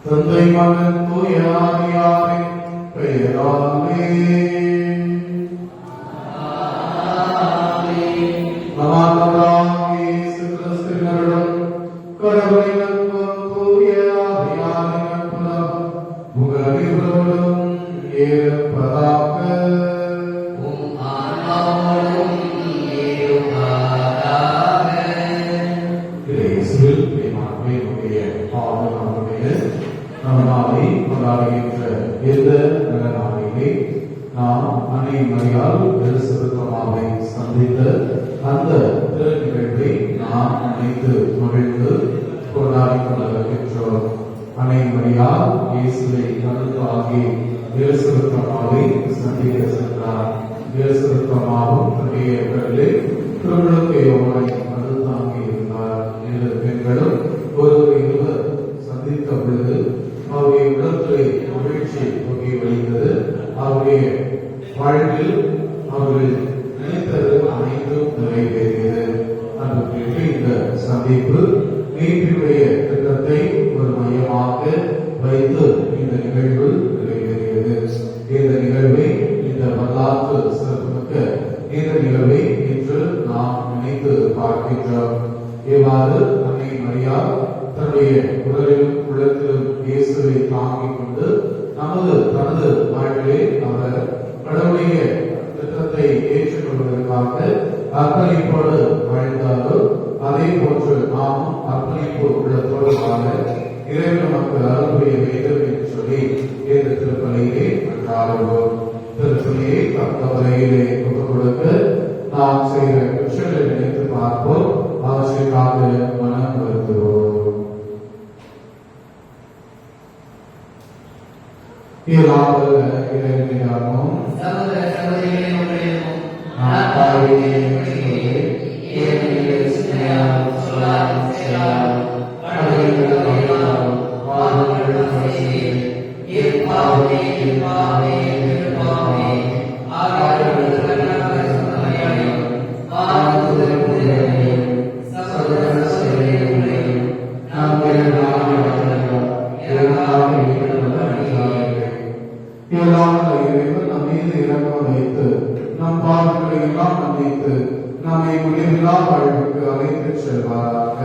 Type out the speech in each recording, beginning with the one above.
தந்தை மகன் தூய ஆவியாரின் பெயராலே நமாந்தராகிய இயேசு கிறிஸ்துவினருடன் கடவுளின் அன்பும் தூய ஆவியாரின் அன்பும் உங்கள் அனைவரோடும் இருப்பதாக. இயேசுவில் பிரியமானவர்களே, ஆண்டவருடைய நாளை கொண்டாடுகின்ற இந்த நல்ல நாளிலே நாம் அன்னை மரியாள் எலிசபெத் சந்தித்த அந்த திரு நிகழ்வை நாம் நினைத்து மகிழ்ந்து கொண்டாடி கொண்டிருக்கின்றோம். அன்னை மரியாள் இயேசுவை கருத்தாகி எலிசபெத் சந்திக்க சென்றார். எலிசபெத் அம்மாவும் தன்னுடைய திருவிழக்கையோடு கருத்தாங்கி இருந்தார். இரு பெண்களும் ஒருவர் சந்தித்த பொழுது அவருடைய உடற்களை மகிழ்ச்சி நோக்கி வழிந்தது. அவருடைய வாழ்வில் அவர்கள் நினைத்தது அனைத்தும் நிறைவேறியது. அன்று இந்த சந்திப்பு மீட்புடைய திட்டத்தை ஒரு மையமாக வைத்து இந்த நிகழ்வு நிறைவேறியது. இந்த நிகழ்வை, இந்த வரலாற்று சிறப்புமிக்க இந்த நிகழ்வை இன்று நாம் நினைத்து பார்க்கின்றோம். இவ்வாறு அன்னை மரியாள் தன்னுடைய உடலிலும் உள்ளத்திலும் இயேசுவை தாங்கிக் கொண்டு தனது வாழ்விலே அவர் கடவுளுடைய திட்டத்தை ஏற்றுக்கொள்வதற்காக அர்ப்பணிப்போடு வாழ்ந்தாலும் அதே போன்று நாமும் அர்ப்பணிப்பு உள்ளத்தோடு வாழ இறைவன் நமக்கு அருள் புரிய வேண்டும் என்று சொல்லி இந்த திருப்பலியிலே கொண்டாடுவோம். திருப்பலியை தக்க வரையிலே ஒப்புக் கொடுக்க நாம் செய்கிற குற்றங்களை நினைத்து பார்ப்போம். அவற்றைக்காக மனம் வருகிறோம். இறைவனிடமும் சகோதர சகோதரிகளிடமும் நான் பாவியேன் சொல்லாலும் செயலாலும் கடவுளும் வாழ்வுகளும் நம்மை முடிவில்லா வாழ்வுக்கு அழைத்து செல்வாராக.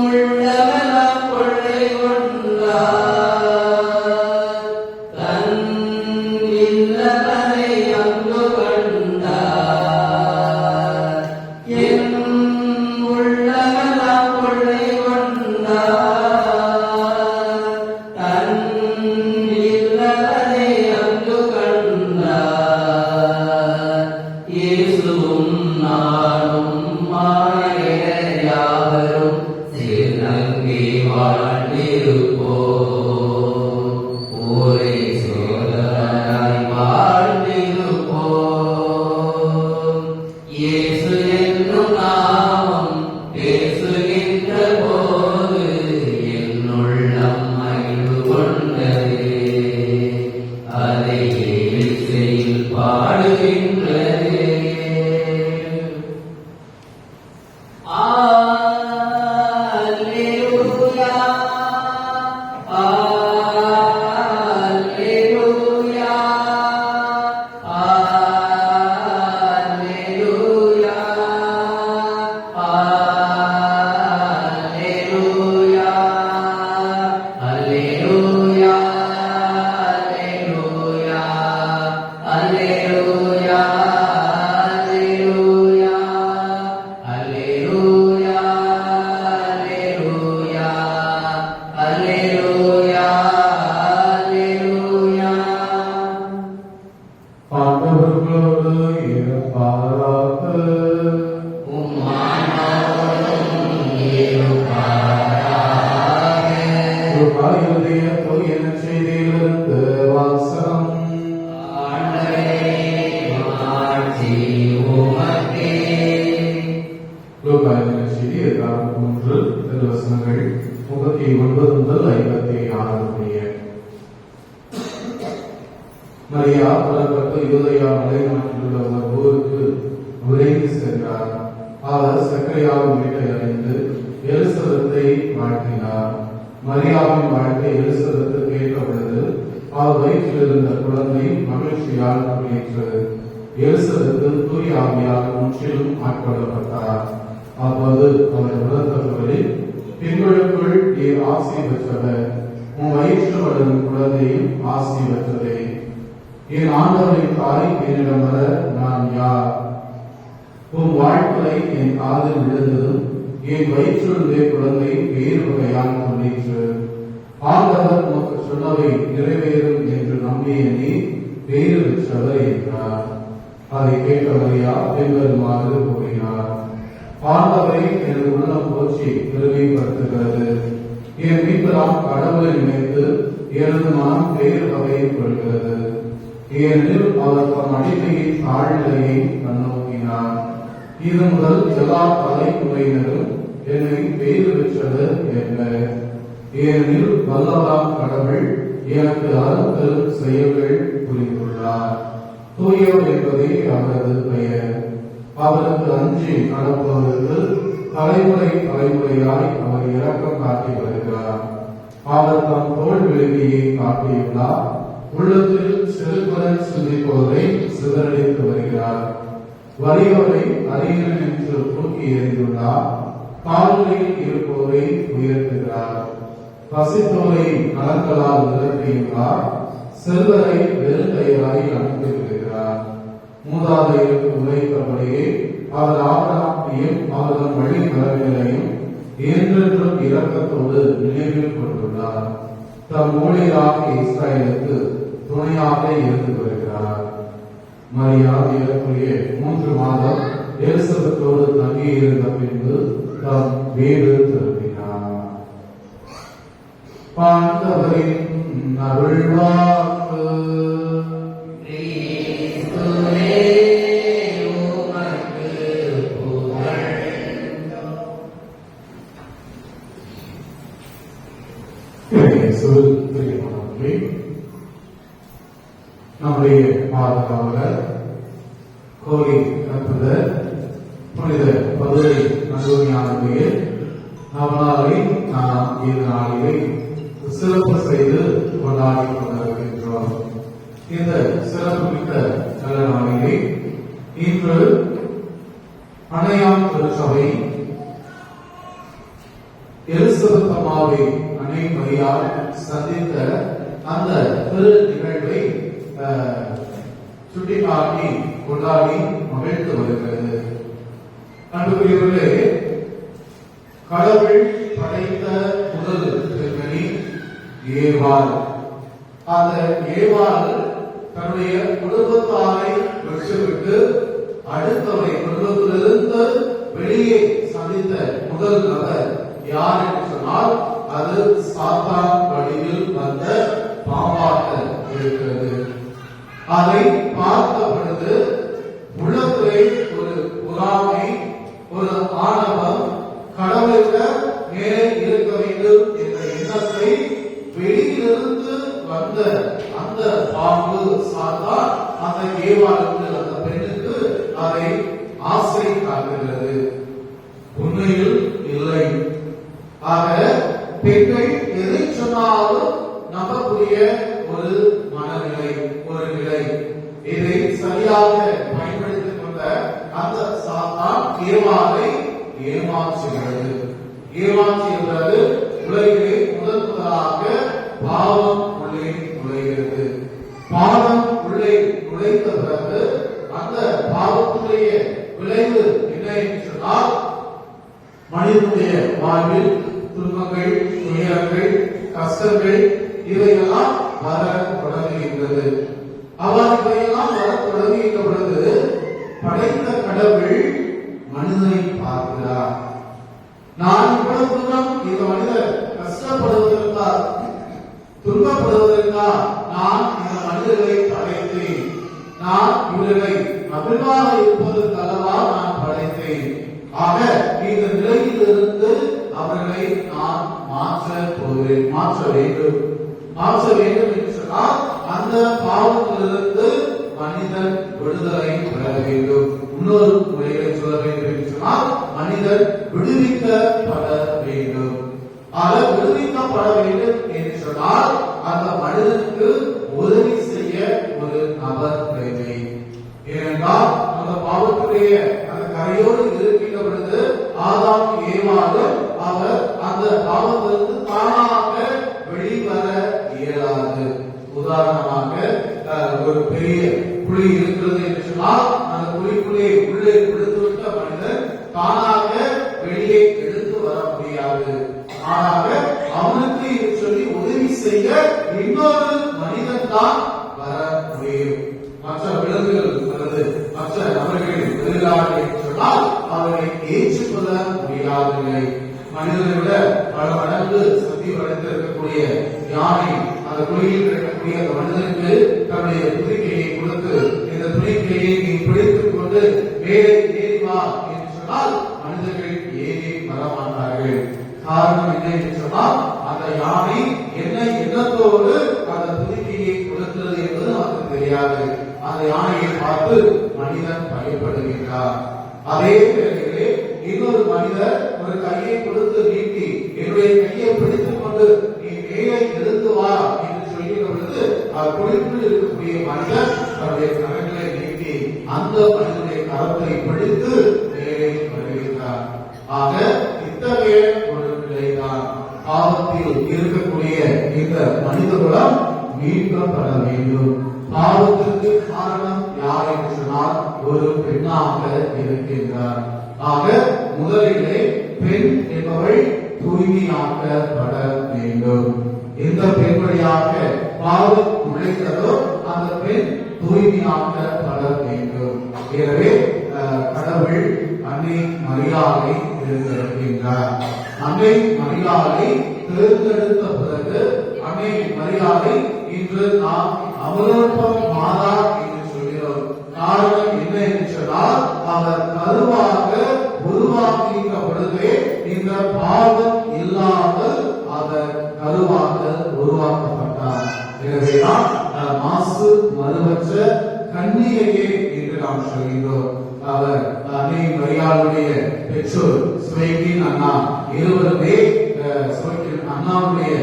உள்ளவன கொள்ளை கொண்ட மரியா புறப்பட்டு யூதேயா மலைநாட்டிலுள்ள ஒரு ஊருக்கு விரைந்து சென்றார். அவர் சக்கரையாவின் வீட்டை அடைந்து எலிசபெத்தை வாழ்த்தினார். மரியாவின் வாழ்க்கை எலிசபெத்து கேட்ட பொழுது அவர் வயிற்றில் இருந்த குழந்தை மகிழ்ச்சியால் குடியேற்றது. எலிசபெத்து தூய ஆவியால் முற்றிலும் ஆட்கொள்ளப்பட்டார். அப்போது அவர் உணர்ந்தவர்களில், பெண்களுக்குள் நீர் ஆசி பெற்றவர், உன் வயிற்றில் வளரும் குழந்தையும் ஆசி பெற்றதே. என் ஆண்டவரின் தாய் என்னிடம் வர நான் யார்? உன் வாழ்க்கை என் காதில் விழுந்ததும் என் வயிற்றிலுள்ளே குழந்தை வேறு வகையால் தோன்றிற்று. ஆண்டவர் உனக்கு சொன்னவை நிறைவேறும் என்று நம்பிய நீ வேறு பெற்றவர் என்றார். அதை கேட்ட மரியா பின்வருமாறு கூறினார்: ஆண்டவரை எனது உள்ளம் போற்றி பெருமைப்படுத்துகிறது. என் மீட்பராம் கடவுளை நினைத்து எனது மனம் வேறு வகையை கொள்கிறது. ஏனெனில் அவர் தம் அடிமையின் தாழ்நிலையை கண்ணோக்கினார். இது முதல் எல்லா தலைமுறையினரும் என்னை வேறு பெற்றவர் என்பர். ஏனெனில் வல்லவராம் கடவுள் எனக்கு அரும்பெரும் செயல்கள் புரிந்துள்ளார். தூயவர் என்பதே அவரது பெயர். அவருக்கு அஞ்சி நடப்பவருக்கு தலைமுறை தலைமுறையாய் அவர் இரக்கம் காட்டி வருகிறார். அவர் தம் தோல் விளிம்பியை காட்டியுள்ளார். உள்ளத்தில் செருக்குடன் சிந்திப்பவரை சிதறடித்து வருகிறார். வலியோரை அருகில் நின்று தூக்கி எறிந்துள்ளார். கால்களில் இருப்போரை உயர்த்துகிறார். பசித்தோரை நலன்களால் நிரப்பியுள்ளார். செல்வரை வெறுங்கையராய் அனுப்பி விடுகிறார். மூதாதையருக்கு உழைத்தபடியே அவர் ஆபராமையும் அவரது வழி மரபினரையும் என்றென்றும் இரக்கத்தோடு நினைவில் கொண்டுள்ளார். தம் ஊழியராக இஸ்ராயலுக்கு துணையாக இருந்து வருகிறார். மரியா ஏறக்குறைய 3 மாதம் எலிசபெத்தோடு தங்கியிருந்த பின்பு தம் வீடு திரும்பினார். ஆண்டவரின் அருள்வாக்கு. நம்முடைய பாதுகாவலர் கோரி கற்புதர் புனித பதுரை நடுவணியானுடைய நவநாளை நாம் இந்த நாளிலே சிறப்பு செய்து கொண்டாடி கொண்டிருக்கின்றோம். இந்த சிறப்பு மிக்க நல்ல நாளிலே இன்று அணையாம் திருச்சபை எலிசபெத் அம்மாவை அன்னை மரியாள் சந்தித்த அந்த திரு நிகழ்வை சுட்டிக்காட்டி கொண்டாடி மகிழ்ந்து வருகிறது. அன்புக்குரியவர்களே, கடவுள் படைத்த முதல் பெண்மணி ஏவாள். அந்த ஏவாள் தன்னுடைய குடும்பத்தாரை விட்டுவிட்டு அடுத்தவரை குடும்பத்திலிருந்து வெளியே சந்தித்த முதல் நபர் யார் என்று சொன்னால் அது சாத்தான் வழியில் வந்த பாம்பாக இருக்கிறது. அதை பார்த்த பொழுது உள்ளத்திலே ஒரு பொறாமை, ஒரு ஆணவம், கடவுளுக்கு மேலே இருக்க வேண்டும் என்ற எண்ணத்தை வெளியிலிருந்து வந்த அந்த பாம்பு சாத்தான் அந்த ஏவாளுக்கு, அந்த பெண்ணுக்கு அதை ஆசை காட்டுகிறது. உண்மையில் இல்லை. ஆக பெண்கள் எதை சொன்னாலும் நம்பக்கூடிய ஒரு மனநிலை, ஒரு நிலை. இதை சரியாக பயன்படுத்திக் கொண்ட அந்த சாத்தான் ஏவாளை ஏமாற்றுகிறது. ஏமாற்றிய பிறகு உலகிலே முதலாக பாவம் உள்ளே நுழைகிறது. பாவம் உள்ளே நுழைந்த பிறகு அந்த பாவத்துடைய விளைவு என்ன என்று சொன்னால் மனிதனுடைய வாழ்வில் துன்பங்கள், துயரங்கள், கஷ்டங்கள் இவையெல்லாம் வர தொடங்குகின்றது. அவர் இவையெல்லாம் வர தொடங்குகின்ற பொழுது படைத்த கடவுள் மனிதனை பார்க்கிறார். நான் இவ்வளவு தூரம் இந்த மனிதர் கஷ்டப்படுவதற்கா, துன்பப்படுவதற்கா நான் இந்த மனிதர்களை படைத்தேன். நான் இவர்களை மகிழ்வாக இருப்பதற்கல்லவா நான் படைத்தேன். ஆக இந்த நிலையிலிருந்து அவர்களை நான் மாற்ற வேண்டும் என்று சொன்னால் அந்த பாவத்திலிருந்து மனிதன் விடுதலை பெற வேண்டும். இன்னொரு முறையை சொல்ல வேண்டும் என்று சொன்னால் மனிதன் விடுவிக்கப்பட வேண்டும். ஆக விடுவிக்கப்பட வேண்டும் என்று சொன்னால் அந்த மனிதனுக்கு உதவி செய்ய ஒரு நபர் தேவை. ஏனென்றால் அந்த பாவத்துடைய அந்த கரையோடு இருக்கின்ற பொழுது ஆதாம் ஏவாளும் அவர் அந்த பாவத்திலிருந்து தானாக வெளிவர இயலாது. உதாரணமாக ஒரு பெரிய குழி இருக்கிறது என்று சொன்னால் அந்த குழிக்குள்ளே உள்ளே விழுந்துவிட்ட மனிதன் தானாக வெளியே எடுத்து வர முடியாது. ஆனால் அவனுக்கு சொல்லி உதவி செய்ய இன்னொரு மனிதன் தான் வர முடியும். மற்ற விலங்குகள் அல்லது மற்ற நபர்கள் வருகிறார்கள் என்று சொன்னால் அவர்களை ஏற்றுக்கொள்ள முடியாத நிலை. மனிதனை விட பல மடங்கு சக்தி படைத்திருக்கக்கூடிய யானை அந்த குழியில் இருக்கக்கூடிய அந்த மனிதனுக்கு தன்னுடைய துதிக்கையை கொடுத்து இந்த துணிக்கையை நீ பிடித்துக் கொண்டு மேலே ஏறி வா என்று சொன்னால் மனிதர்கள் ஏறி வரமாட்டார்கள். காரணம் என்ன என்று சொன்னால் அந்த யானை என்ன எண்ணத்தோடு அந்த துதிக்கையை கொடுக்கிறது என்பது நமக்கு தெரியாது. அந்த யானையை பார்த்து மனிதன் பயப்படுகின்றார். அதே வேளையிலே இன்னொரு மனிதர் ஒரு கையை கொடுத்து நீட்டி என்னுடைய கையை பிடித்துக் கொண்டு நீ மேலே எழுந்து வா என்று சொல்கிற பொழுது குழிக்குள் இருக்கக்கூடிய மனிதன் தன்னுடைய கரங்களை நீட்டி அந்த மனிதனுடைய கரத்தை பிடித்து மேலே வருகின்றார். ஆக இத்தகைய ஒரு நிலைதான் பாவத்தில் இருக்கக்கூடிய இந்த மனித குலம் மீட்கப்பட வேண்டும். பாவத்திற்கு காரணம் யார் என்று சொன்னால் ஒரு பெண்ணாக இருக்கின்றார். ஆக முதலிலே பெண் என்பவள் தூய்மையாக்கப்பட வேண்டும். எந்த பெண் வழியாக பாவம் நுழைந்ததோ அந்த பெண் தூய்மையாக்கப்பட வேண்டும். எனவே கடவுள் அன்னை மரியாளை தேர்ந்தெடுக்கின்றார். அன்னை மரியாளை தேர்ந்தெடுத்த பிறகு அன்னை மரியாளை இன்று நாம் அமலோற்ப மாதா என்று சொல்கிறோம். காரணம் என்ன என்று சொன்னால் அவர் கருவாக உருவாக்குகின்ற பொழுதே இந்த பாவம் இல்லாமல் அவர் கருவாக உருவாக்கப்பட்டார். எனவேதான் மாசு மறுவற்ற கன்னிகையே என்று நாம் சொல்கிறோம். அவர் அன்னை மரியாளுடைய பெற்றோர் சுவைக்கின் அண்ணா இருவருமே அண்ணாவுடைய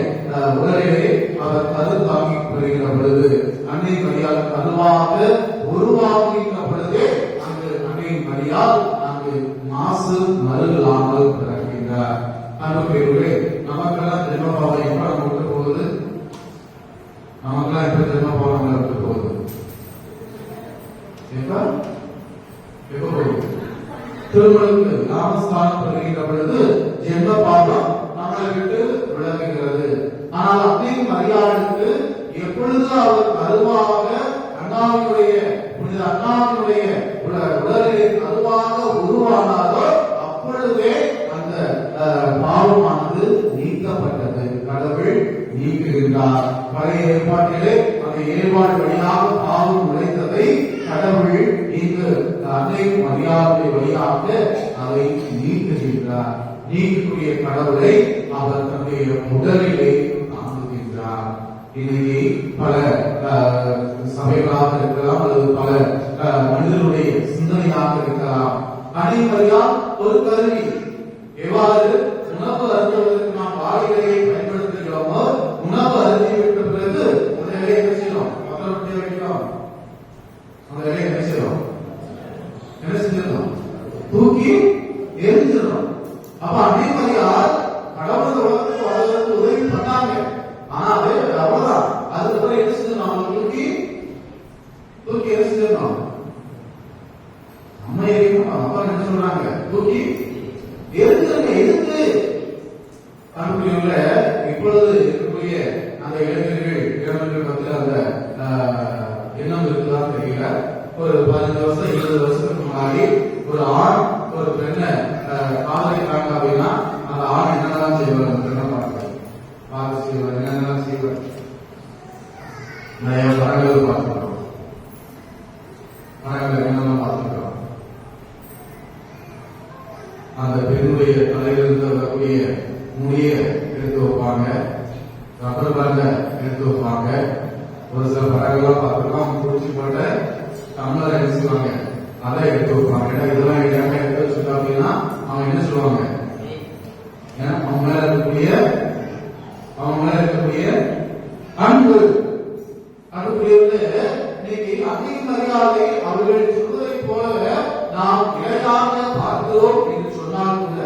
உடலிலே அவர் கரு தாங்கி வருகிற பொழுது அன்னை மரியாள் கருவாக உருவாக்குகின்ற பொழுதே அங்கு அன்னை மரியாள் அங்கு மாசு மறுலாமல் பிறக்கின்றார். அன்புக்குரியவர்களே, நமக்கெல்லாம் ஜென்மபாவை திருமணத்துக்கு ஞானஸ்தானம் பெறுகின்ற பொழுது ஜென்ம பாவம் நம்மளை விட்டு விலகுகிறது. ஆனால் அன்னை மரியாளுக்கு எப்பொழுது அவர் கருவாக அண்ணாவினுடைய புனித அண்ணாவினுடைய உடலிலே கருவாக உருவானாரோ அப்பொழுதே அந்த பாவமானது நீக்கப்பட்டது. கடவுள் நீக்குகின்றார். பழைய ஏற்பாட்டிலே அந்த ஏற்பாடு வழியாக பாவம் நுழைத்ததை கடவுள் இங்கு அன்னை மரியாதை வழியாக அதை நீக்குகின்றார். நீக்கக்கூடிய கடவுளை அவர் தன்னுடைய உடலிலே தாங்குகின்றார். இன்னைக்கு பல சபைகளாக இருக்கலாம் அல்லது பல மனிதனுடைய சிந்தனையாக இருக்கலாம். அன்னை மரியாள் ஒரு கருவி. எவ்வாறு உணவு அருந்துவதற்கு நாம் வாய்களையை பயன்படுத்துகிறோமோ, உணவு அருந்திவிட்ட பிறகு அந்த வேலையை என்ன செய்யணும்? பத்திரப்பட்டி வைக்கிறோம். அந்த வேலையை என்ன செய்யணும்? என்ன செஞ்சிடணும்? தூக்கி எரிஞ்சிடணும். அப்ப அன்னை மரியாள் கடவுள் உலகத்துக்கு வளர்ந்து உதவி பண்ணாங்க. ஆனா அது அவ்வளவுதான். அதுக்கப்புறம் என்ன செஞ்சிடணும்? தூக்கி என்ன செஞ்சிடணும்? அம்மா எரியும். அப்பா என்ன சொல்றாங்க? தூக்கி எதிர்த்து எதிர்த்து அனுப்பியுள்ள இப்பொழுது இருக்கக்கூடிய அந்த இளைஞர்கள் பத்திர அந்த எண்ணம் இருக்குதான் தெரியல. ஒரு 15 வருஷம் 20 வருஷத்துக்கு முன்னாடி ஒரு ஆண் ஒரு பெண்ணை காதலிக்கிறாங்க அப்படின்னா அந்த ஆண் என்னெல்லாம் செய்வார்? அந்த பெண்ணை பார்த்து செய்வார். என்னென்னலாம் செய்வார்? நிறைய படங்கள் பார்த்துக்கிறோம். படங்கள் என்னெல்லாம் பார்த்துக்கிறோம். அந்த பெண்ணுடைய தலையிலிருந்து வரக்கூடிய முடிய எடுத்து வைப்பாங்க, ரப்பர் பேண்ட எடுத்து வைப்பாங்க. ஒரு சில படங்கள்லாம் பார்த்துக்கலாம். குடிச்சு போட்ட டம்ளர் என்ன செய்வாங்க? அதை எடுத்து வைப்பாங்க. ஏன்னா இதெல்லாம் எடுக்காம எடுத்து வச்சுட்டா அப்படின்னா அவங்க என்ன சொல்லுவாங்க? ஏன்னா அவங்க மேல இருக்கக்கூடிய அன்பு அன்புக்குரியவர்களே, இன்னைக்கு அன்னை மரியாதை அவர்கள் சொல்வதை போல நாம் இளையாக பார்க்கிறோம் என்று சொன்னால் கூட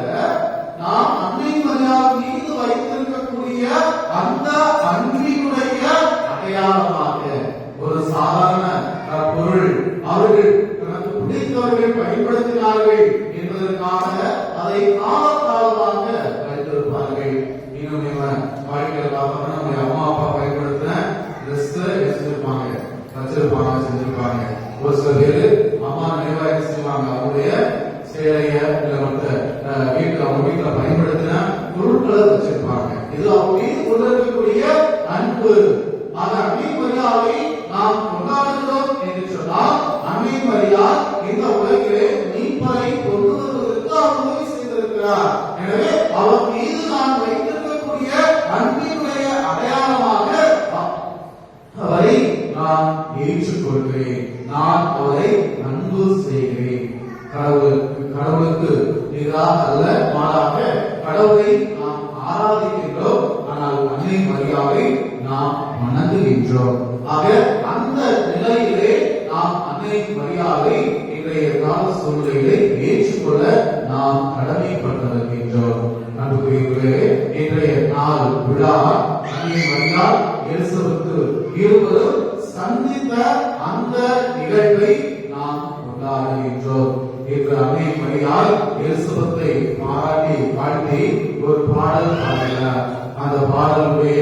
நாம் அன்னை மரியாதை மீது வைத்திருக்கக்கூடிய அந்த அன்பினுடைய அடையாளமாக ஒரு சாதாரண பொருள் அவர்கள் தனக்கு பிடித்தவர்கள் பயன்படுத்தினார்கள் என்பதற்காக அதை காலகாலமாக வைத்திருப்பார்கள். இன்னும் வாழ்க்கையில பார்த்தோம்னா நம்ம அம்மா அப்பா பயன்படுத்தின ட்ரெஸ் வச்சிருப்பாங்க செஞ்சிருப்பாங்க. ஒரு சில பேரு அம்மா நினைவா செய்வாங்க அவருடைய சேலைய இல்ல மற்ற அவங்க வீட்டுல பயன்படுத்தின பொருட்களை வச்சிருப்பாங்க. இது அவங்க மீது கொண்டிருக்கக்கூடிய அன்பு. அந்த அன்னை மரியாதை நாம் கொண்டாடுகிறோம் என்று சொன்னால் அன்னை மரியாள் இந்த உலகிலே மீட்பரை கொண்டு வருவதற்கு அவர் உதவி செய்திருக்கிறார். எனவே அவர் மீது நான் வைத்திருக்கக்கூடிய அன்பினுடைய அடையாளமாக அவரை நான் ஏற்றுக்கொள்கிறேன். நான் அவரை அன்பு செய்கிறேன். கடவுளுக்கு நிகராக அல்ல, மாறாக கடவுளை நாம் ஆராதிக்கின்றோம். ஆனால் அன்னை மரியாதை நாம் வணங்குகின்றோம். ஆக அந்த நிலையிலே நாம் அன்னை மரியாதை இன்றைய கால சூழ்நிலையை ஏற்றுக்கொள்ள நாம் கடமைப்பட்டிருக்கின்றோம். அன்புக்குரியவர்களே, இன்றைய நாள் விழா அன்னை மரியாள் எலிசபெத்து இருவரும் சந்தித்த அந்த நிகழ்வை நாம் கொண்டாடுகின்றோம். இன்று அன்னை மரியாள் எலிசபெத்தை பாராட்டி வாழ்த்தி ஒரு பாடல் பாடினார். அந்த பாடலுடைய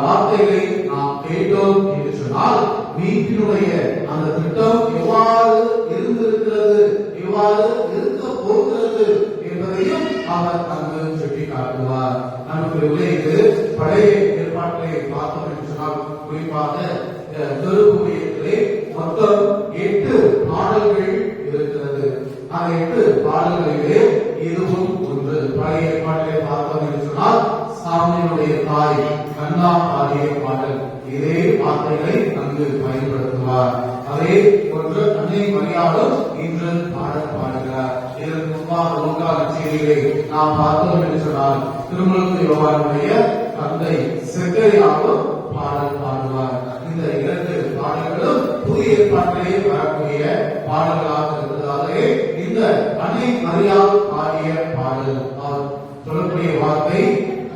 வார்த்தைகளை நாம் கேட்டோம் என்று சொன்னால் வீட்டினுடைய அந்த திட்டம் எவ்வாறு இருந்திருக்கிறது, எவ்வாறு இருக்க போகிறது என்பதையும் அவர் அங்கு சுட்டி காட்டுவார். நமக்கு இது பழைய ஏற்பாட்டை பார்த்தோம் என்று சொன்னால் குறிப்பாக திருப்புவியத்திலே மொத்தம் 8 பாடல்கள் இருக்கிறது. அந்த 8 பாடல்களிலே இதுவும் ஒன்று. பழைய ஏற்பாட்டை பார்த்தோம் என்று சொன்னால் சாமியினுடைய தாய் கண்ணா பாடிய பாடல். இதே வார்த்தைகளை அங்கு பயன்படுத்துவார். அதே போன்று அன்னை மரியாளும் இன்று பாடல் பாடுகிறார். இதற்கு முன்பாக லூக்கா நற்செய்தியிலே நாம் பார்த்தோம் என்று சொன்னால் திருமுழுக்கு யோவானுடைய தந்தை செக்கரியாவும் பாடல் பாடுவார். இந்த 2 பாடல்களும் புதிய ஏற்பாட்டிலே வரக்கூடிய பாடல்களாக இருப்பதாலே இந்த அன்னை மரியாள் பாடிய பாடல் அவர் சொல்லக்கூடிய வார்த்தை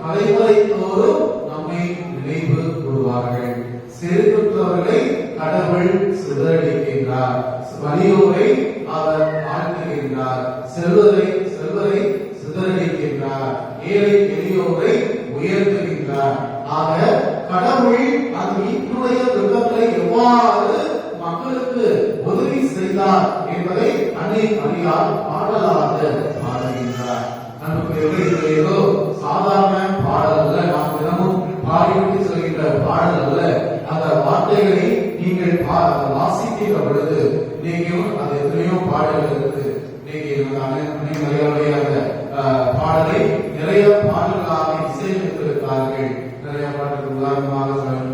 தலைமுறை தோறும் நம்மை நினைவு கூறுவார்கள். செருக்குற்றவர்களை கடவுள் சிதறடிக்கின்றார், வலியோரை அவர் ஆழ்த்துகின்றார், செல்வரை சிதறடிக்கின்றார், ஏழை எளியோரை உயர்த்துகின்றார். ஆக கடவுள் அந்த மீட்புடைய திட்டங்களை எவ்வாறு மக்களுக்கு உதவி செய்தார் என்பதை அன்னை மரியாள் பாடலாக பாடுகின்றார். அன்புக்குரியவர்களே, இது ஏதோ சாதாரண பாடல் அல்ல, நாம் தினமும் பாடிவிட்டு சொல்கின்ற பாடல் அல்ல. அந்த வார்த்தைகளை நீங்கள் வாசிக்கின்ற பொழுது நீங்களும் அது எத்தனையோ பாடல்கள் இருக்கு. நீங்க அன்னை மரியாளுடைய அந்த பாடலை நிறைய பாடல்களாக இசையமைத்திருக்கிறார்கள். நிறைய பாடல்கள் உதாரணமாக சொன்னால்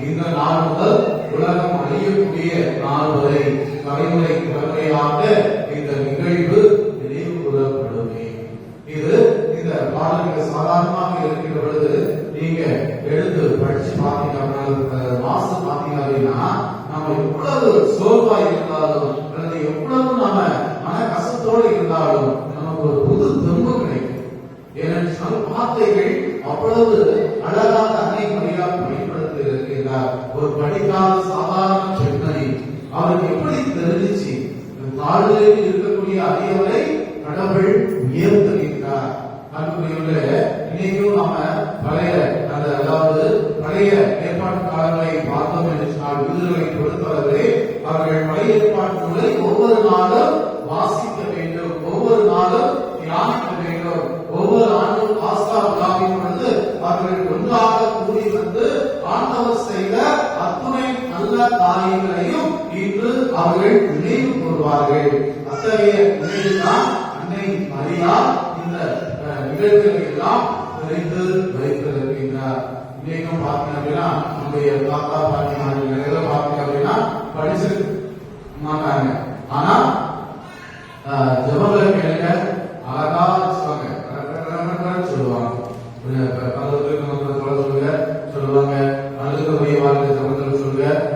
இந்த நாள் முதல் உலகம் அழியக்கூடிய நாள் வரை தலைமுறையாக இந்த நிகழ்வு நினைவு கூறப்படுமே. இது இந்த பாடல்கள் சாதாரணமாக இருக்கின்ற பொழுது நீங்க எடுத்து படிச்சு பார்த்தீங்கன்னா, வாசம் பார்த்தீங்க அப்படின்னா, நம்ம எவ்வளவு சோர்வா இருந்தாலும் அல்லது எவ்வளவு நம்ம மன கசத்தோடு இருந்தாலும் நமக்கு ஒரு புது தெம்பு கிடைக்கும். ஏனென்றால் வார்த்தைகள் அவ்வளவு அழகாக அன்னை மரியாள் பயன்படுத்தி இருக்கின்றார். ஒரு படிக்காத சாதாரண பெண்ணை அவருக்கு எப்படி தெரிஞ்சிச்சு தாழ்நிலையில் இருக்கக்கூடிய அடியவரை கடவுள் உயர்த்துகின்றார். அன்புக்குரியவர்களே, இன்னைக்கும் நாம பழைய அதாவது பழைய ஏற்பாட்டு காலங்களை பார்த்தோம் என்று சொன்னால் விருதுகளை பொறுத்தவரை அவர்கள் பழைய ஏற்பாட்டு நூலை ஒவ்வொரு நாளும் வாசிக்க வேண்டும், ஒவ்வொரு நாளும் தியானிக்க வேண்டும். ஒவ்வொரு ஆண்டும் பாஸ்கா விழாவின் பொழுது அவர்கள் ஒன்றாக கூடி வந்து ஆண்டவர் செய்த அத்துணை நல்ல காரியங்களையும் இன்று அவர்கள் நினைவு கூறுவார்கள். அத்தகைய நினைவுதான் அன்னை மரியாள் இந்த நிகழ்வுகளை எல்லாம் தெரிந்து வைத்திருக்கின்றார். இன்னைக்கும் பார்த்தீங்க அப்படின்னா நம்முடைய தாத்தா பாட்டி மாதிரி பார்த்தீங்க அப்படின்னா படிச்சிருக்க மாட்டாங்க. ஆனா ஜபங்களை கேளுங்க, அழகா வச்சுவாங்க, சொல்லுவாங்க, சொல்லுவாங்க, அழுகக்கூடிய வாழ்க்கை ஜபங்கள்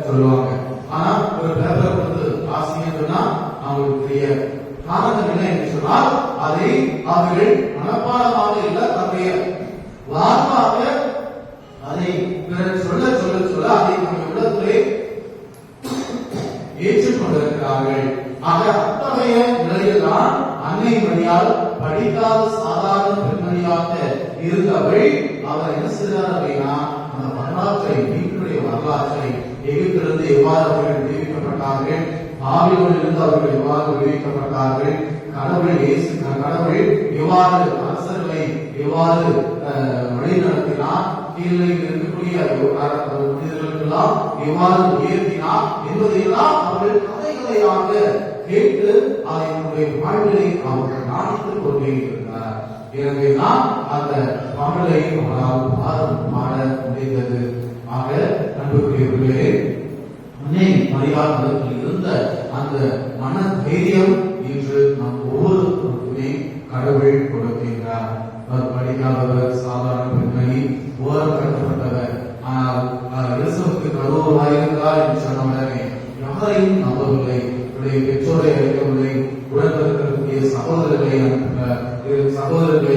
சொல்லுவாங்க. ஆனா ஒரு பேப்பரை கொடுத்து வாசிங்க சொன்னா அவங்களுக்கு தெரியாது. காரணம் என்ன என்று சொன்னால் அதை அவர்கள் மனப்பாடமாக இல்ல, தன்னுடைய வாழ்வாக அதை சொல்ல சொல்ல சொல்ல அதை நம்முடைய உள்ளத்திலே ஏற்றுக்கொண்டிருக்கிறார்கள். ஆக அத்தகைய நிலையில்தான் அன்னை மரியாள் படிக்காத சாதாரண பெண்மணியாக இருந்தவள் அவர் என்ன செய்தார் அப்படின்னா, அந்த வரலாற்றை மீட்புடைய வரலாற்றை எகிப்திலிருந்து எவ்வாறு அவர்கள் விடுவிக்கப்பட்டார்கள், பாபிலோனிலிருந்து அவர்கள் எவ்வாறு விடுவிக்கப்பட்டார்கள், கடவுள் எவ்வாறு அரசர்களை எவ்வாறு வழிநடத்தினார், கீழே இருக்கக்கூடிய மனிதர்களுக்கெல்லாம் எவ்வாறு உயர்த்தினார் என்பதையெல்லாம் அவர்கள் கதைகளையாக கேட்டு அதனுடைய வாழ்விலை அவர்கள் நாணித்துக் கொண்டே இருந்தார். எனவேதான் அந்த பாடலை அவரால் பாட முடிந்தது. ஆக அன்புக்குரியவர்களே, அன்னை மரியாள் இருந்த அந்த மன தைரியம் இன்று நம் ஒவ்வொருவருக்குமே கடவுள் கொடுக்கின்றார். அவர் படிக்காதவர், சாதாரண பெண்மணி, ஓரம் கட்டப்பட்டவர். ஆனால் இயேசுவுக்கு கருவூராயிருந்தார் என்று சொன்ன உடனே யாரையும் நம்பவில்லை, பெற்றோரை அழைக்கவில்லை, உடன்பிறந்த சகோதரர்களை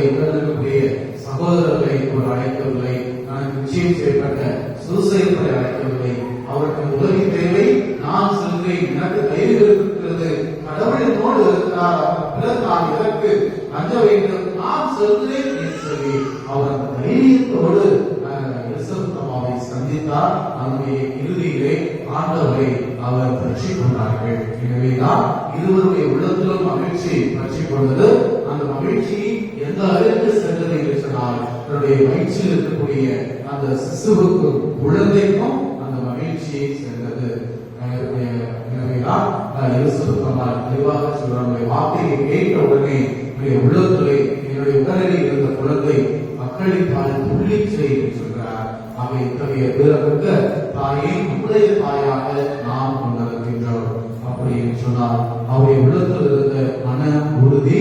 இருக்கக்கூடிய சகோதரர்களை ஒரு அழைக்கவில்லை. எனக்கு நிச்சயம் செய்யப்பட்ட சுசேப்பரை அழைக்கவில்லை. அவருக்கு உதவி தேவை, நான் செல்கிறேன், எனக்கு தைரியம் இருக்கிறது, கடவுளினோடு இருக்கிறார், பிறகு நான் இதற்கு அஞ்ச வேண்டும், நான் செல்கிறேன் என்று சொல்லி அவர் அந்த தைரியத்தோடு எலிசபெத் சந்தித்தார். அவருடைய இறுதியிலே ஆண்டவரை அவர் பற்றி கொண்டார்கள். எனவேதான் இருவருடைய உள்ளத்திலும் மகிழ்ச்சி பற்றி கொண்டது. அந்த மகிழ்ச்சி எந்த அளவிற்கு சென்றது என்று சொன்னால், தன்னுடைய வயிற்றில் இருக்கக்கூடிய அந்த சிசுவுக்கும் குழந்தைக்கும் அந்த மகிழ்ச்சி சென்றது. எனவேதான் எலிசபெத் தெளிவாக சொல்றாங்க, வார்த்தையை கேட்ட உடனே என்னுடைய உள்ளத்திலே என்னுடைய உடலில் இருந்த குழந்தை மக்களிப்பால் துள்ளிச்சை என்று சொல்றார். அவை இத்தகைய பிறகு தாயை நம்முடைய தாயாக நாம் கொண்டிருக்கின்றோம். அப்படி என்று சொன்னால் அவருடைய உள்ளத்தில் இருந்த மன உறுதி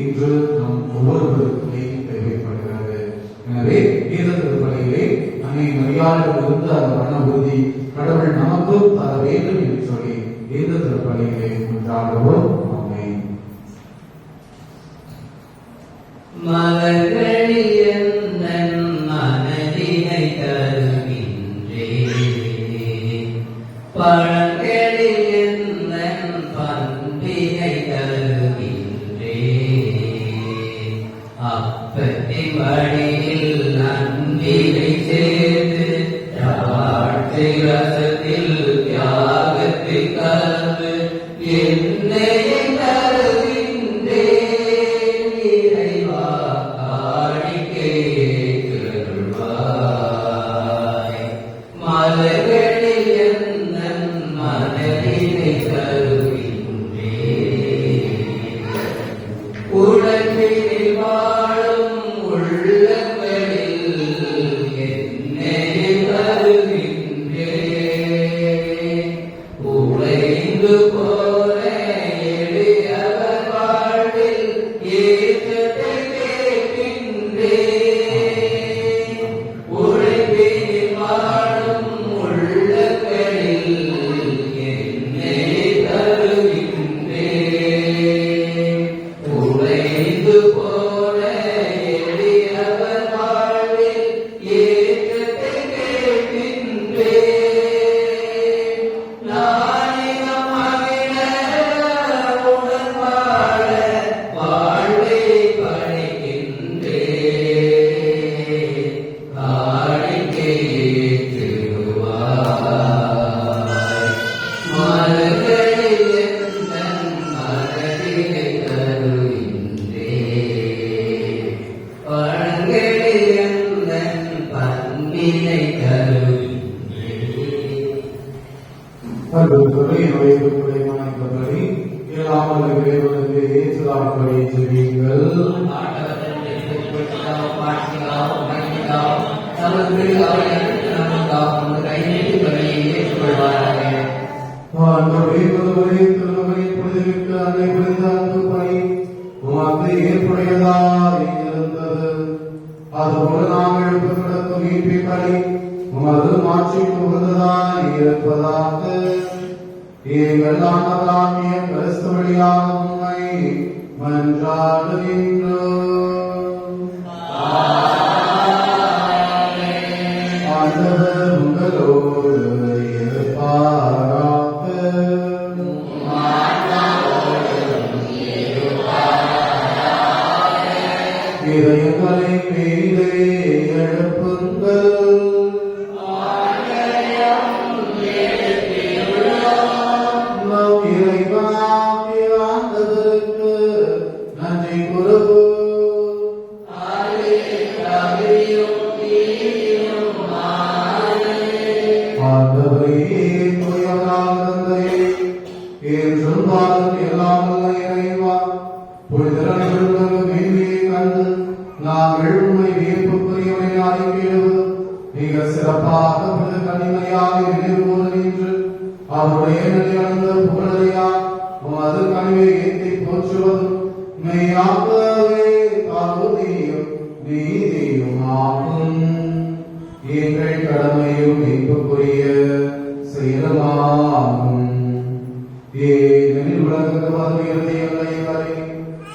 இன்று நம் ஒவ்வொருவருக்குமே தேவைப்படுகிறது. எனவே வேத திருப்பலியிலே அன்னை மரியாதையில் இருந்த அந்த மன உறுதி கடவுள் நமக்கும் தர வேண்டும் என்று சொல்லி வேத திருப்பலியிலே கொண்டாடுவோம். ஆமென். மலர்களில் எந்தன் மனதினை தருகின்றே, பழங்களில் எந்தன் பண்பினை தருகின்றே, அப்பத்தின் வழியில் அன்பினை சேர்த்து தாழ்ச்சி ரசத்தில் தியாகத்தை கலந்து என்னை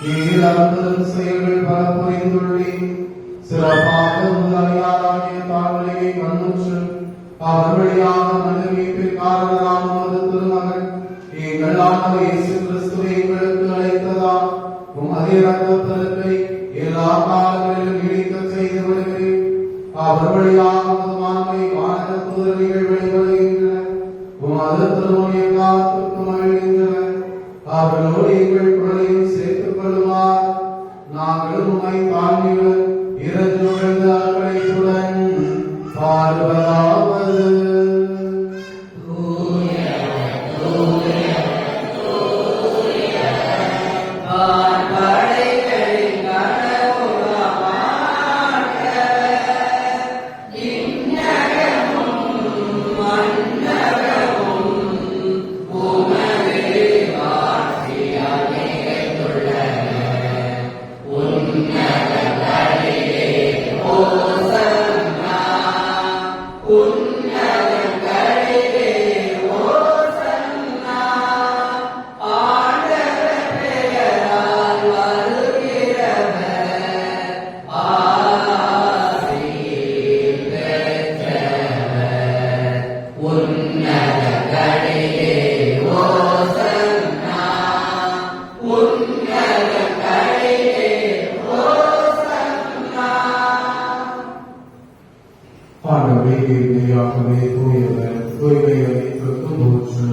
நீர் அற்புதம் செயல்கள் பல புரிந்துள்ளி சிறப்பாக முதலியாராகிய தாழ்நிலையை கண்ணுற்று அவர் வழியாக மனிதமீட்பின் காரணராம் உமது திருமகன் எங்கள் ஆண்டவர் இயேசு கிறிஸ்துவை எங்களுக்கு அழைத்ததா உமது இரக்கத்திற்கை எல்லா காலங்களிலும் நீடிக்கச் செய்து வருகிறேன். அவர் வழியாக உமது வானக தூதர்கள் வெளிவருகின்றன. உமது திருமொழியை காத்துக்கு மகிழ்கின்றன. அவர்களோடு எங்கள் குரலையும் சேர்த்துக் கொள்ளுமார். நாங்கள் உம்மை தாழ்மையுடன் இரஞ்சுடன் அர்ப்பணிப்புடன் பாடுவதாவது. ஆகவே இயற்கையாகவே தூயவர் தூய்மை அளித்திருக்கும் போற்று.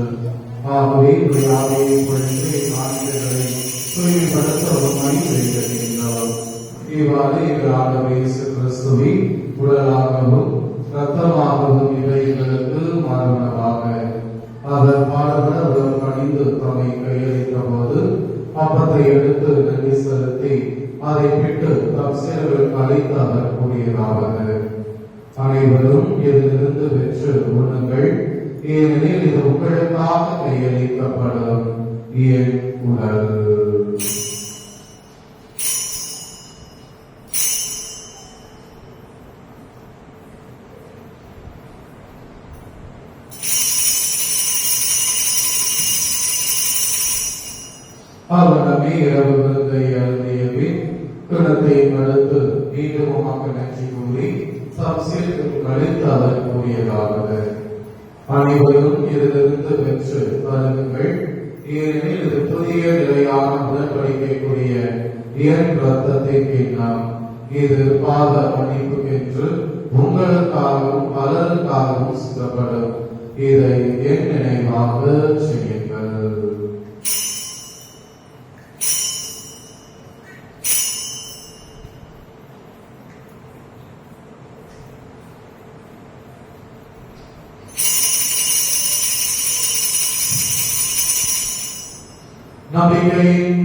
ஆகவே தூயாமையை பொழுது ஆண்களை தூய்மைப்படுத்த உண்மை செய்கின்றோம். இவ்வாறு எங்கள் ஆண்டவர் இயேசு கிறிஸ்துவின் உடலாகவும் இரத்தமாகவும் இவைகளுக்கு மாறுவனவாக அவர் பாடுபட உடல் பணிந்து தம்மை கையளித்த போது அப்பத்தை எடுத்து நன்றி செலுத்தி அதை விட்டு தம் சீடர்களுக்கு அளித்து அவர் கூறியதாவது: அனைவரும் இதிலிருந்து பெற்று உண்ணுங்கள், ஏனெனில் இது உங்களுக்காக கையளிக்கப்படும் என் உடல். அவனமே இரவு விருந்தை அருந்திய பின் கிணத்தை அடுத்து மீண்டும் உமக்கு நன்றி கூறி தம் சீடர்களுக்கு அளித்து அவர் கூறியதாவது: அனைவரும் இதிலிருந்து பெற்று அருந்துங்கள், ஏனெனில் இது புதிய நிலையான உடன்படிக்கைக்குரிய என் இரத்தத்தின் கிண்ணம். இது பாவ மன்னிப்புக்கென்று உங்களுக்காகவும் பலருக்காகவும் சிந்தப்படும். இதை என் நினைவாக செய்யுங்கள். நம்பிக்கையின்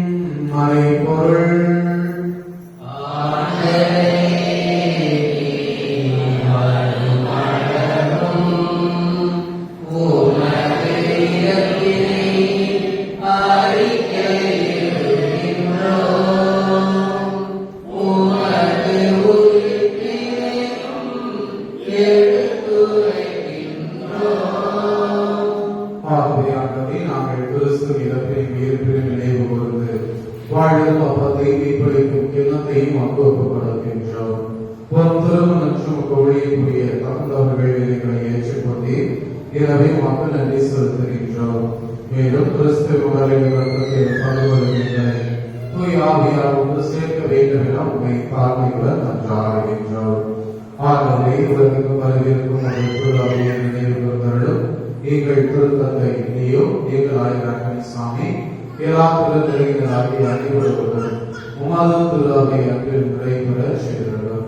மறைபொருள். நாங்கள் கிறிஸ்துவின் இறப்பின் உயிர்ப்பின் நினைவு கூர்ந்து வாழும் அப்பத்தை மீட்பளிக்கும் கிண்ணத்தையும் அனுபவப்படுகின்றோம். திருமணம் கோழிக்குரிய தகுந்தவர்கள் எங்களை ஏற்றுக்கொண்டு எனவே மக்கள் நன்றி செலுத்துகின்றோம். மேலும் கிறிஸ்துவ உடலின் இரத்தத்தில் பங்குபடுகின்ற தூய் ஆவியார் ஒன்று சேர்க்க வேண்டும் என உண்மை தாழ்மையுடன் நன்றாடுகின்றோம். ஆகவே உலகிற்கு வரவிருக்கும் திருவிழாவியை நினைவு கூர்ந்தவர்களும் எங்கள் திருத்தந்தை நீயோ எங்கள் ஆயிரம் சாமி எல்லா திருத்தலைகளாகிய அனைவரும் உமது திருவிழாவை அன்பில் நிறைவுற செய்திருக்கிறோம்.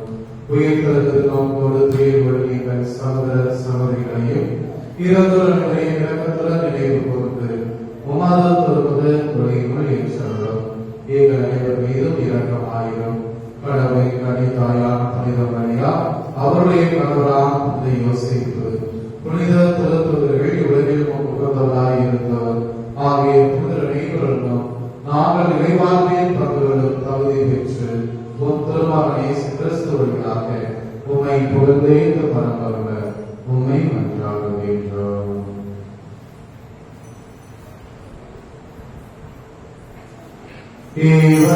உயிர்த்தெழுந்து நோக்கோடு துயிர் எங்கள் சகோதர சகோதரிகளையும் இறந்துள்ள இறக்கத்துடன் நினைவு கூர்ந்து உமது திருப்பது உலகினுள் ஏற்றோம். எங்கள் அனைவர் மீதும் இரக்கமாயிரும். கடவுளின் கனி தாயான புனித மரியா, அவருடைய கணவரான புனித யோசேப்பு, புனித திருத்தூதர்கள், உலகில் உகந்தவராய் இருந்தவர் ஆகிய புனிதர் அனைவரும் நாங்கள் இறைவாழ்வின் பங்குகளும் தகுதி பெற்று உன் திருமகனை கிறிஸ்து வழியாக உம்மை புகழ்ந்தேந்த பரம்பர உம்மை மன்றாடுகின்றோம். இவ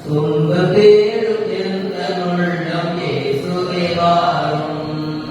Sumber Dev Chintanul Nam Yesu Devarum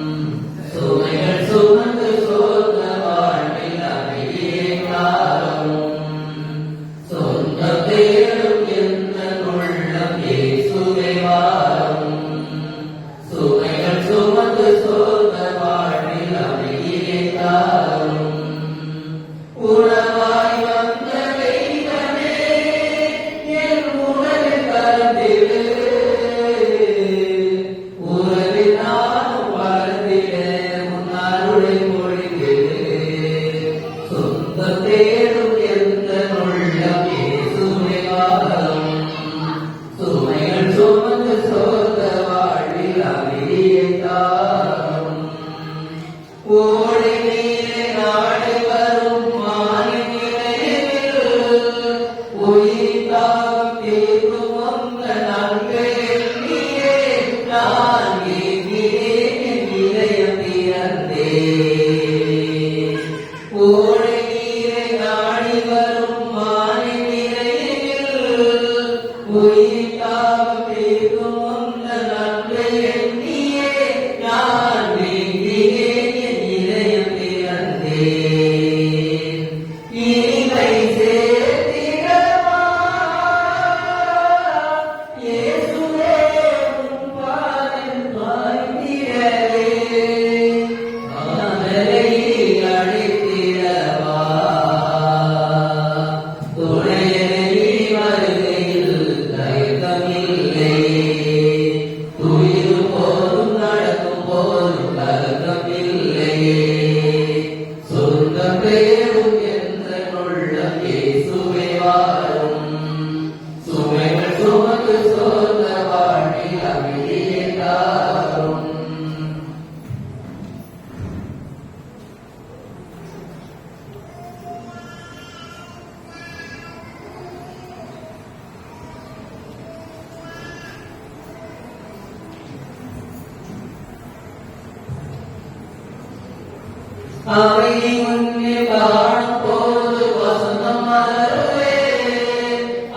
அவை முன்னே காணும் போது வசந்தம் மலருவே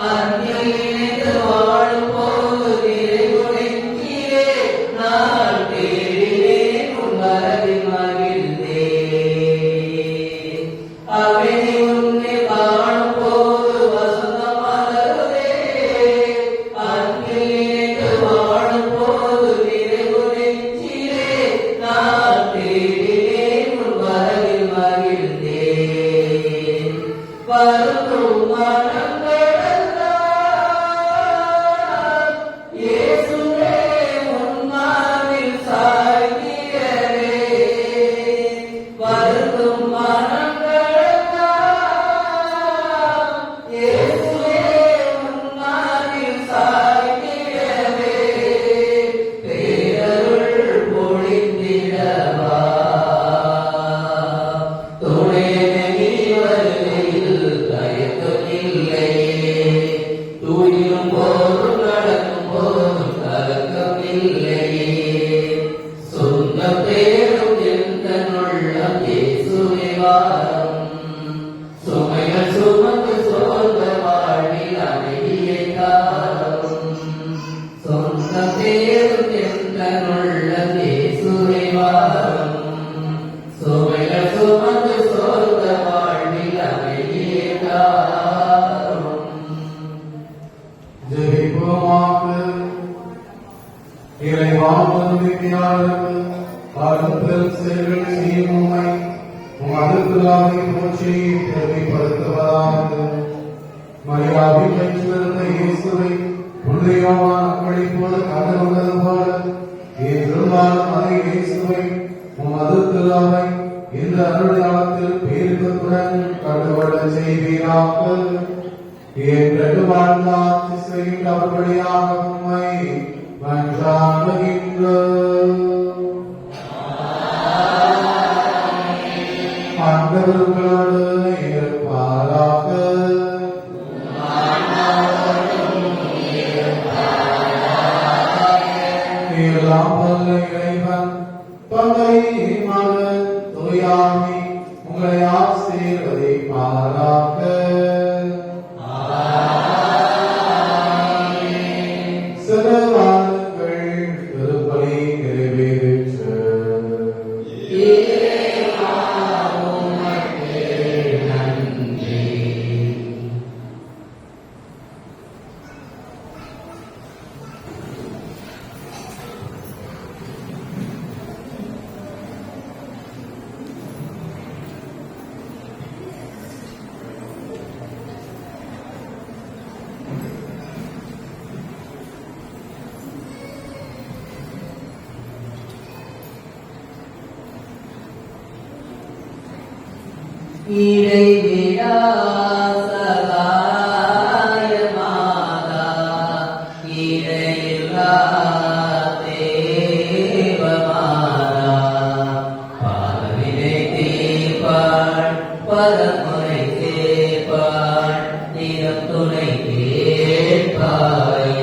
அன்பில் இணைந்து வாழும் போது நிறைவுடைக்கியே நான் தேடினேன் உன் வரவில் மகிழ்ந்தேன் அவை முன்னே காணும் போது வசந்தம் மலருவே அன்பில் இணைந்து வாழும் போது நிறைவுடைக்கியே நான் தேடினேன் உன் வரவில் மகிழ்ந்தேன் வருந்தும் மனங்களெல்லாம் இயேசுவே உன் மனதில் சாய்கிறதே வருந்தும் மனங்களெல்லாம் இயேசுவே உன் மனதில் சாய்கிறதே பேரருள் பொழிந்திடவா துணையென நீ வருகையில் தயக்கமில்லையே துயிலும் போதும் நடக்கும் போதும் கலக்கமில்லையே சொந்தம் தேடும் எந்தனுள்ளம் இயேசுவே வாரும் சுமைகள் சுமந்து சோர்ந்த வாழ்வில் அமைதியை தாரும் சொந்தம் தேடும் எந்தனுள்ளம் இயேசுவே வாரும் சுமைகள் சுமந்து சோர்ந்த வாழ்வில் அமைதியை தாரும் ஜெபிப்போமாக. இறைவாழ்வுக்கு அருள் செயல்களை செய்யும் உம்மை உமது திருவாவை போற்றி பெருமைப்படுத்துவதாக. மரியாதை பெற்றிருந்த இயேசுவை உண்மையோவான அக்களிப் போது கண்டு கொண்டது போல என்றும் அதை இயேசுவை உமது திருவாவை இந்த அருளாளத்தில் பேருக்குடன் கண்டுகொள்ள செய்வீராக. என்றென்று வாழ்ந்தார் திசையில் அவர்களியாக உம்மை மன்றாடுகின்றோம். ஆண்டவர்களோடு இருப்பாராக. எல்லாம் வல்ல இறைவன் தந்தை மகன் தூயாமை உங்களை ஆசீர்வதிப்பாராக. சிறவாளுங்கள் திருப்பலி நிறைவேறிற்று. இறைவிடா சகாயமாதா இறையில்லா தேவமாதா பாவினை தீர்ப்பாள் பரமுறை சேர்ப்பாள் நிறம் துணை கேட்பாயே